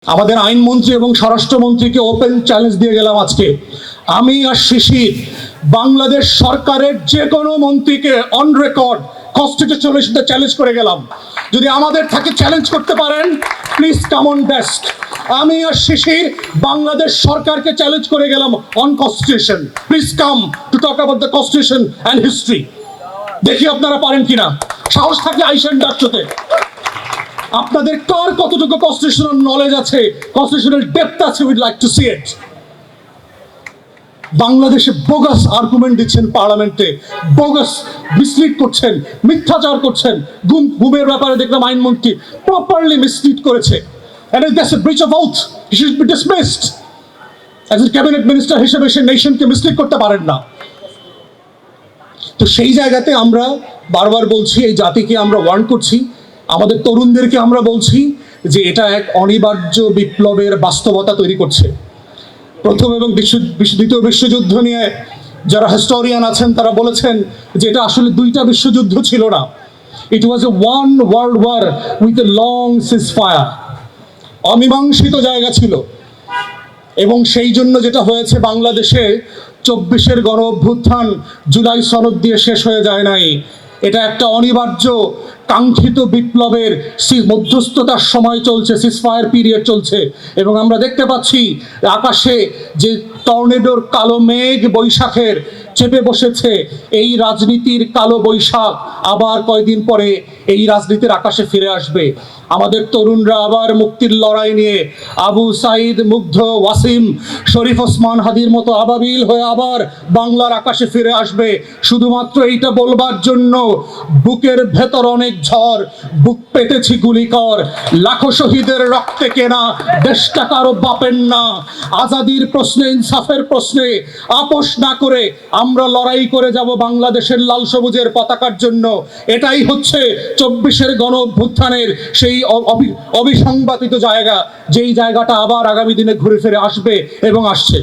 আমাদের আইনমন্ত্রী এবং স্বরাষ্ট্রমন্ত্রীকে ওপেন চ্যালেঞ্জ দিয়ে গেলাম আজকে। আমি আর শিশির বাংলাদেশ সরকারের যে কোনো মন্ত্রীকে অন রেকর্ড কনস্টিটিউশনাল ইস্যুতে চ্যালেঞ্জ করে গেলাম। যদি আমাদের থাকে চ্যালেঞ্জ করতে পারেন, প্লিজ কাম অন ডেস্ক। আমি আর শিশির বাংলাদেশ সরকারকে চ্যালেঞ্জ করে গেলাম on constitution. Please come to talk about the constitution and history. দেখি আপনারা পারেন কিনা। সাহস থাকলে আইসেন ডাকতে। আপনাদের কার কতটুকু কনস্টিটিউশনাল নলেজ আছে, কনস্টিটিউশনাল ডেপথ আছে, উইড লাইক টু সি ইট। বাংলাদেশে বোগাস আর্গুমেন্ট দিচ্ছেন পার্লামেন্টে, বোগাস মিসলিড করছেন, মিথ্যাচার করছেন। গুমের ব্যাপারে দেখলাম আইনমন্ত্রী প্রপারলি মিসলিড করেছে। And if that's a breach of oath, he should be dismissed. As a cabinet minister হিসেবে সে নেশনকে মিসলিড করতে পারেন না। তো সেই জায়গাতে আমরা বারবার বলছি, এই জাতিকে আমরা ওয়ার্ন করছি, আমাদের তরুণদেরকে আমরা বলছি যে এটা এক অনিবার্য বিপ্লবের বাস্তবতা তৈরি করছে। প্রথম এবং দ্বিতীয় বিশ্বযুদ্ধ নিয়ে যারা হিস্টোরিয়ান আছেন তারা বলেছেন যে এটা আসলে দুইটা বিশ্বযুদ্ধ ছিল না, it was a one world war with a long ceasefire. অমীমাংসিত জায়গা ছিল। এবং সেই জন্য যেটা হয়েছে বাংলাদেশে 24-এর গণ অভ্যুত্থান জুলাই সনদ দিয়ে শেষ হয়ে যায় নাই। এটা একটা অনিবার্য কাঙ্ক্ষিত বিপ্লবের মধ্যস্থতার সময় চলছে, সিজফায়ার পিরিয়ড চলছে। এবং আমরা দেখতে পাচ্ছি আকাশে যে টর্নেডোর কালো মেঘ বৈশাখের চেপে বসেছে, এই রাজনীতির কালো বৈশাখ আবার কয়দিন পরে এই রাজনীতির আকাশে ফিরে আসবে। আমাদের তরুণরা আবার মুক্তির লড়াই নিয়ে আবু সাইদ, মুগ্ধ, ওয়াসিম, শরীফ ওসমান হাদির মতো আবাবিল হয়ে আবার বাংলার আকাশে ফিরে আসবে, শুধুমাত্র এইটা বলবার জন্য বুকের ভেতর অনেক ঝড়, বুক পেতেছি গুলিকর, লাখো শহীদের রক্তে কেনা দেশটা কারো বাপের না। আজাদির প্রশ্নে, ইনসাফের প্রশ্নে আপোষ না করে আমরা লড়াই করে যাব বাংলাদেশের লাল সবুজের পতাকার জন্য। এটাই হচ্ছে 24-এর গণ অভ্যুত্থানের সেই অবিসংবাদিত জায়গা, যেই জায়গাটা আবার আগামী দিনে ঘুরে ফিরে আসবে এবং আসছে।